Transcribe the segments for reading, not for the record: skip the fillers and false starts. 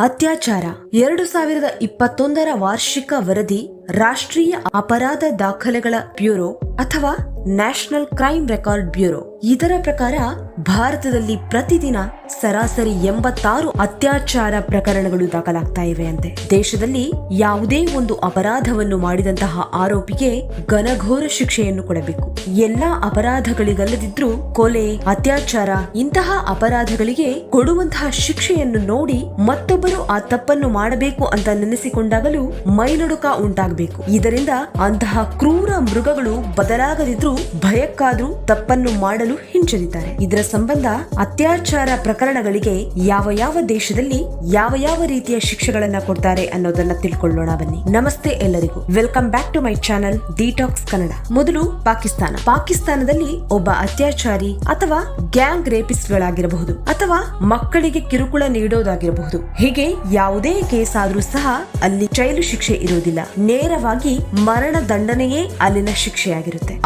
ಅತ್ಯಾಚಾರ 2021ರ ವಾರ್ಷಿಕ ವರದಿ ರಾಷ್ಟ್ರೀಯ ಅಪರಾಧ ದಾಖಲೆಗಳ ಬ್ಯೂರೋ ಅಥವಾ ನ್ಯಾಷನಲ್ ಕ್ರೈಮ್ ರೆಕಾರ್ಡ್ ಬ್ಯೂರೋ ಇದರ ಪ್ರಕಾರ ಭಾರತದಲ್ಲಿ ಪ್ರತಿದಿನ ಸರಾಸರಿ 86 ಅತ್ಯಾಚಾರ ಪ್ರಕರಣಗಳು ದಾಖಲಾಗ್ತಾ ಇವೆ ಅಂತೆ. ದೇಶದಲ್ಲಿ ಯಾವುದೇ ಒಂದು ಅಪರಾಧವನ್ನು ಮಾಡಿದಂತಹ ಆರೋಪಿಗೆ ಘನಘೋರ ಶಿಕ್ಷೆಯನ್ನು ಕೊಡಬೇಕು. ಎಲ್ಲಾ ಅಪರಾಧಗಳಿಗಲ್ಲದಿದ್ರೂ ಕೊಲೆ, ಅತ್ಯಾಚಾರ ಇಂತಹ ಅಪರಾಧಗಳಿಗೆ ಕೊಡುವಂತಹ ಶಿಕ್ಷೆಯನ್ನು ನೋಡಿ ಮತ್ತೊಬ್ಬರು ಆ ತಪ್ಪನ್ನು ಮಾಡಬೇಕು ಅಂತ ನೆನೆಸಿಕೊಂಡಾಗಲೂ ಮೈನಡುಕ ಉಂಟಾಗಬೇಕು. ಇದರಿಂದ ಅಂತಹ ಕ್ರೂರ ಮೃಗಗಳು ಬದಲಾಗದಿದ್ರೂ ಭಯಕ್ಕಾದ್ರೂ ತಪ್ಪನ್ನು ಮಾಡಲು ಹಿಂಜರಿತಾರೆ. ಇದರ ಸಂಬಂಧ ಅತ್ಯಾಚಾರ ಪ್ರಕರಣಗಳಿಗೆ ಯಾವ ದೇಶದಲ್ಲಿ ಯಾವ ರೀತಿಯ ಶಿಕ್ಷೆಗಳನ್ನ ಕೊಡ್ತಾರೆ ಅನ್ನೋದನ್ನ ತಿಳ್ಕೊಳ್ಳೋಣ ಬನ್ನಿ. ನಮಸ್ತೆ ಎಲ್ಲರಿಗೂ, welcome back to my channel detox Kannada. ಮೊದಲು ಪಾಕಿಸ್ತಾನದಲ್ಲಿ ಒಬ್ಬ ಅತ್ಯಾಚಾರಿ ಅಥವಾ ಗ್ಯಾಂಗ್ ರೇಪಿಸ್ಟ್ ಗಳಾಗಿರಬಹುದು ಅಥವಾ ಮಕ್ಕಳಿಗೆ ಕಿರುಕುಳ ನೀಡೋದಾಗಿರಬಹುದು, ಹೀಗೆ ಯಾವುದೇ ಕೇಸ್ ಆದ್ರೂ ಸಹ ಅಲ್ಲಿ ಜೈಲು ಶಿಕ್ಷೆ ಇರೋದಿಲ್ಲ. ನೇರವಾಗಿ ಮರಣ ದಂಡನೆಯೇ ಅಲ್ಲಿನ ಶಿಕ್ಷೆಯಾಗಿರುತ್ತೆ.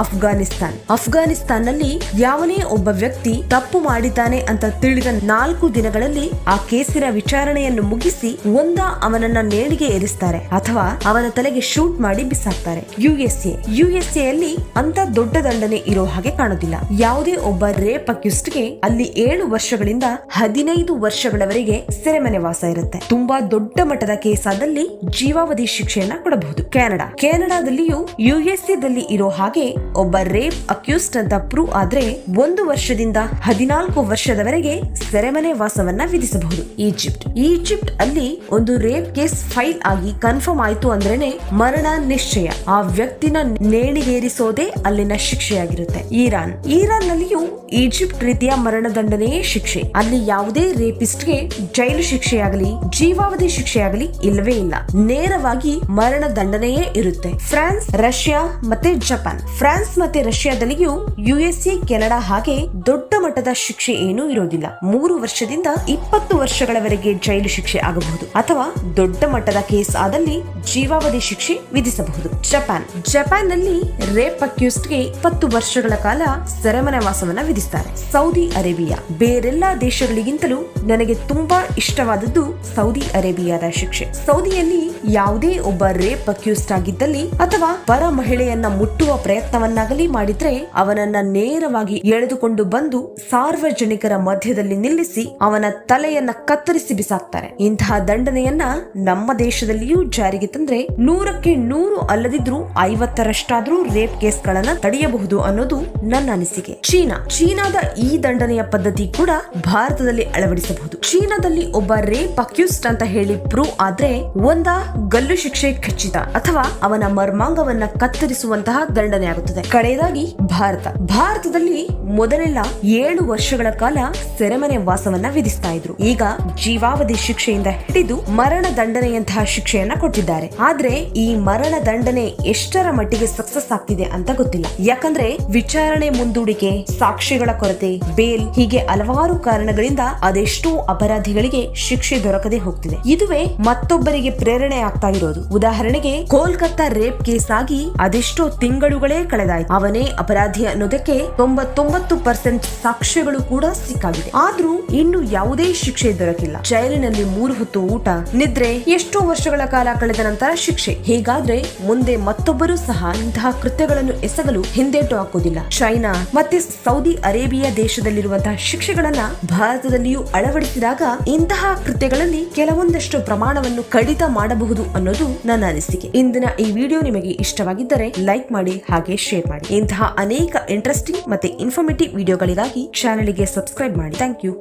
ಅಫ್ಘಾನಿಸ್ತಾನ್ನಲ್ಲಿ ಯಾವನೇ ಒಬ್ಬ ವ್ಯಕ್ತಿ ತಪ್ಪು ಮಾಡಿದ್ದಾನೆ ಅಂತ ತಿಳಿದ 4 ದಿನಗಳಲ್ಲಿ ಆ ಕೇಸಿನ ವಿಚಾರಣೆಯನ್ನು ಮುಗಿಸಿ ಅವನನ್ನ ನೇಣಿಗೆ ಏರಿಸ್ತಾರೆ ಅಥವಾ ಅವನ ತಲೆಗೆ ಶೂಟ್ ಮಾಡಿ ಬಿಸಾಕ್ತಾರೆ. ಯುಎಸ್ಎ ಅಲ್ಲಿ ಅಂತ ದೊಡ್ಡ ದಂಡನೆ ಇರೋ ಹಾಗೆ ಕಾಣೋದಿಲ್ಲ. ಯಾವುದೇ ಒಬ್ಬ ರೇಪ್ ಅಕ್ಯೂಸ್ಡ್ಗೆ ಅಲ್ಲಿ 7 ವರ್ಷಗಳಿಂದ 15 ವರ್ಷಗಳವರೆಗೆ ಸೆರೆಮನೆ ವಾಸ ಇರುತ್ತೆ. ತುಂಬಾ ದೊಡ್ಡ ಮಟ್ಟದ ಕೇಸ್ ಆದಲ್ಲಿ ಜೀವಾವಧಿ ಶಿಕ್ಷೆಯನ್ನ ಕೊಡಬಹುದು. ಕೆನಡಾದಲ್ಲಿಯೂ ಯುಎಸ್ಎದಲ್ಲಿ ಇರೋ ಹಾಗೆ ಒಬ್ಬ ರೇಪ್ ಅಕ್ಯೂಸ್ಡ್ ಅಂತ ಪ್ರೂವ್ ಆದ್ರೆ 1 ವರ್ಷದಿಂದ 14 ವರ್ಷದವರೆಗೆ ಸೆರೆಮನೆ ವಾಸವನ್ನ ವಿಧಿಸಬಹುದು. ಈಜಿಪ್ಟ್ ಅಲ್ಲಿ ಒಂದು ರೇಪ್ ಕೇಸ್ ಫೈಲ್ ಆಗಿ ಕನ್ಫರ್ಮ್ ಆಯ್ತು ಅಂದ್ರೇನೆ ಮರಣ ನಿಶ್ಚಯ. ಆ ವ್ಯಕ್ತಿನ ನೇಣಿಗೇರಿಸೋದೇ ಅಲ್ಲಿನ ಶಿಕ್ಷೆಯಾಗಿರುತ್ತೆ. ಇರಾನ್ ನಲ್ಲಿಯೂ ಈಜಿಪ್ಟ್ ರೀತಿಯ ಮರಣದಂಡನೆಯೇ ಶಿಕ್ಷೆ. ಅಲ್ಲಿ ಯಾವುದೇ ರೇಪಿಸ್ಟ್ಗೆ ಜೈಲು ಶಿಕ್ಷೆಯಾಗಲಿ ಜೀವಾವಧಿ ಶಿಕ್ಷೆಯಾಗಲಿ ಇಲ್ಲವೇ ಇಲ್ಲ, ನೇರವಾಗಿ ಮರಣ ದಂಡನೆಯೇ ಇರುತ್ತೆ. ಫ್ರಾನ್ಸ್, ರಷ್ಯಾ ಮತ್ತೆ ಜಪಾನ್. ಫ್ರಾನ್ಸ್ ಮತ್ತೆ ರಷ್ಯಾದಲ್ಲಿಯೂ ಯುಎಸ್ಎ, ಕೆನಡಾ ಹಾಗೆ ದೊಡ್ಡ ಮಟ್ಟದ ಶಿಕ್ಷೆ ಏನೂ ಇರೋದಿಲ್ಲ. 3 ವರ್ಷದಿಂದ 20 ವರ್ಷಗಳವರೆಗೆ ಜೈಲು ಶಿಕ್ಷೆ ಆಗಬಹುದು ಅಥವಾ ದೊಡ್ಡ ಮಟ್ಟದ ಕೇಸ್ ಆದಲ್ಲಿ ಜೀವಾವಧಿ ಶಿಕ್ಷೆ ವಿಧಿಸಬಹುದು. ಜಪಾನ್ ನಲ್ಲಿ ರೇಪ್ ಅಕ್ಯೂಸ್ಡ್ಗೆ 20 ವರ್ಷಗಳ ಕಾಲ ಸೆರೆಮನೆ ವಾಸವನ್ನ ವಿಧಿಸ್ತಾರೆ. ಸೌದಿ ಅರೇಬಿಯಾ ಬೇರೆಲ್ಲಾ ದೇಶಗಳಿಗಿಂತಲೂ ನನಗೆ ತುಂಬಾ ಇಷ್ಟವಾದದ್ದು ಸೌದಿ ಅರೇಬಿಯಾದ ಶಿಕ್ಷೆ. ಸೌದಿಯಲ್ಲಿ ಯಾವುದೇ ಒಬ್ಬ ರೇಪ್ ಅಕ್ಯೂಸ್ಡ್ ಆಗಿದ್ದಲ್ಲಿ ಅಥವಾ ಪರ ಮಹಿಳೆಯನ್ನ ಮುಟ್ಟುವ ಪ್ರಯತ್ನವನ್ನಾಗಲಿ ಮಾಡಿದ್ರೆ ಅವನನ್ನ ನೇರವಾಗಿ ಎಳೆದುಕೊಂಡು ಬಂದು ಸಾರ್ವಜನಿಕರ ಮಧ್ಯದಲ್ಲಿ ನಿಲ್ಲಿಸಿ ಅವನ ತಲೆಯನ್ನ ಕತ್ತರಿಸಿ ಬಿಸಾಕ್ತಾರೆ. ಇಂತಹ ದಂಡನೆಯನ್ನ ನಮ್ಮ ದೇಶದಲ್ಲಿಯೂ ಜಾರಿಗೆ ತಂದ್ರೆ 100ಕ್ಕೆ 100 ಅಲ್ಲದಿದ್ರೂ 50ರಷ್ಟಾದ್ರೂ ರೇಪ್ ಕೇಸ್ ಗಳನ್ನ ತಡೆಯಬಹುದು ಅನ್ನೋದು ನನ್ನ ಅನಿಸಿಕೆ. ಚೀನಾದ ಈ ದಂಡನೆಯ ಪದ್ಧತಿ ಕೂಡ ಭಾರತದಲ್ಲಿ ಅಳವಡಿಸಬಹುದು. ಚೀನಾದಲ್ಲಿ ಒಬ್ಬ ರೇಪ್ ಅಕ್ಯೂಸ್ಡ್ ಅಂತ ಹೇಳಿ ಪ್ರೂವ್ ಆದ್ರೆ ಗಲ್ಲು ಶಿಕ್ಷೆ ಖಚಿತ ಅಥವಾ ಅವನ ಮರ್ಮಾಂಗವನ್ನ ಕತ್ತರಿಸುವಂತಹ ದಂಡನೆ ಆಗುತ್ತದೆ. ಕಡೆಯದಾಗಿ ಭಾರತದಲ್ಲಿ ಮೊದಲೆಲ್ಲ 7 ವರ್ಷಗಳ ಕಾಲ ಸೆರೆಮನೆ ವಾಸವನ್ನ ವಿಧಿಸ್ತಾ ಇದ್ರು. ಈಗ ಜೀವಾವಧಿ ಶಿಕ್ಷೆಯಿಂದ ಹಿಡಿದು ಮರಣ ದಂಡನೆಯಂತಹ ಶಿಕ್ಷೆಯನ್ನ ಕೊಟ್ಟಿದ್ದಾರೆ. ಆದ್ರೆ ಈ ಮರಣ ದಂಡನೆ ಎಷ್ಟರ ಮಟ್ಟಿಗೆ ಸಕ್ಸಸ್ ಆಗ್ತಿದೆ ಅಂತ ಗೊತ್ತಿಲ್ಲ. ಯಾಕಂದ್ರೆ ವಿಚಾರಣೆ ಮುಂದೂಡಿಕೆ, ಸಾಕ್ಷಿಗಳ ಕೊರತೆ, ಬೇಲ್ ಹೀಗೆ ಹಲವಾರು ಕಾರಣಗಳಿಂದ ಅದೆಷ್ಟೋ ಅಪರಾಧಿಗಳಿಗೆ ಶಿಕ್ಷೆ ದೊರಕದೆ ಹೋಗ್ತಿದೆ. ಇದುವೇ ಮತ್ತೊಬ್ಬರಿಗೆ ಪ್ರೇರಣೆ ಆಗ್ತಾ ಇರೋದು. ಉದಾಹರಣೆಗೆ ಕೋಲ್ಕತ್ತಾ ರೇಪ್ ಕೇಸ್ ಆಗಿ ಅದೆಷ್ಟೋ ತಿಂಗಳುಗಳೇ ಕಳೆದಾಯ್ತು. ಅವನೇ ಅಪರಾಧಿ ಅನ್ನೋದಕ್ಕೆ 99% ಸಾಕ್ಷ್ಯಗಳು ಕೂಡ ಸಿಕ್ಕಾಗಿದೆ. ಆದ್ರೂ ಇನ್ನು ಯಾವುದೇ ಶಿಕ್ಷೆ ದೊರಕಿಲ್ಲ. ಜೈಲಿನಲ್ಲಿ 3 ಹೊತ್ತು ಊಟ, ನಿದ್ರೆ, ಎಷ್ಟೋ ವರ್ಷಗಳ ಕಾಲ ಕಳೆದ ನಂತರ ಶಿಕ್ಷೆ. ಹೀಗಾದ್ರೆ ಮುಂದೆ ಮತ್ತೊಬ್ಬರು ಸಹ ಇಂತಹ ಕೃತ್ಯಗಳನ್ನು ಎಸಗಲು ಹಿಂದೇಟು ಹಾಕೋದಿಲ್ಲ. ಚೈನಾ ಮತ್ತೆ ಸೌದಿ ಅರೇಬಿಯಾ ದೇಶದಲ್ಲಿರುವಂತಹ ಶಿಕ್ಷೆಗಳನ್ನ ಭಾರತದಲ್ಲಿಯೂ ಅಳವಡಿಸಿದಾಗ ಇಂತಹ ಕೃತ್ಯಗಳಲ್ಲಿ ಕೆಲವೊಂದಷ್ಟು ಪ್ರಮಾಣವನ್ನು ಕಡಿತ ಮಾಡಬಹುದು ಅನ್ನೋದು ನನ್ನ ಅನಿಸಿಕೆ. ಇಂದಿನ ಈ ವಿಡಿಯೋ ನಿಮಗೆ ಇಷ್ಟವಾಗಿದ್ದರೆ ಲೈಕ್ ಮಾಡಿ, ಹಾಗೆ ಶೇರ್ ಮಾಡಿ. ಇಂತಹ ಅನೇಕ ಇಂಟ್ರೆಸ್ಟಿಂಗ್ ಮತ್ತೆ ಇನ್ಫಾರ್ಮೇಟಿವ್ ವಿಡಿಯೋಗಳಿಗಾಗಿ ಚಾನೆಲ್ಗೆ ಸಬ್ಸ್ಕ್ರೈಬ್ ಮಾಡಿ. Thank you.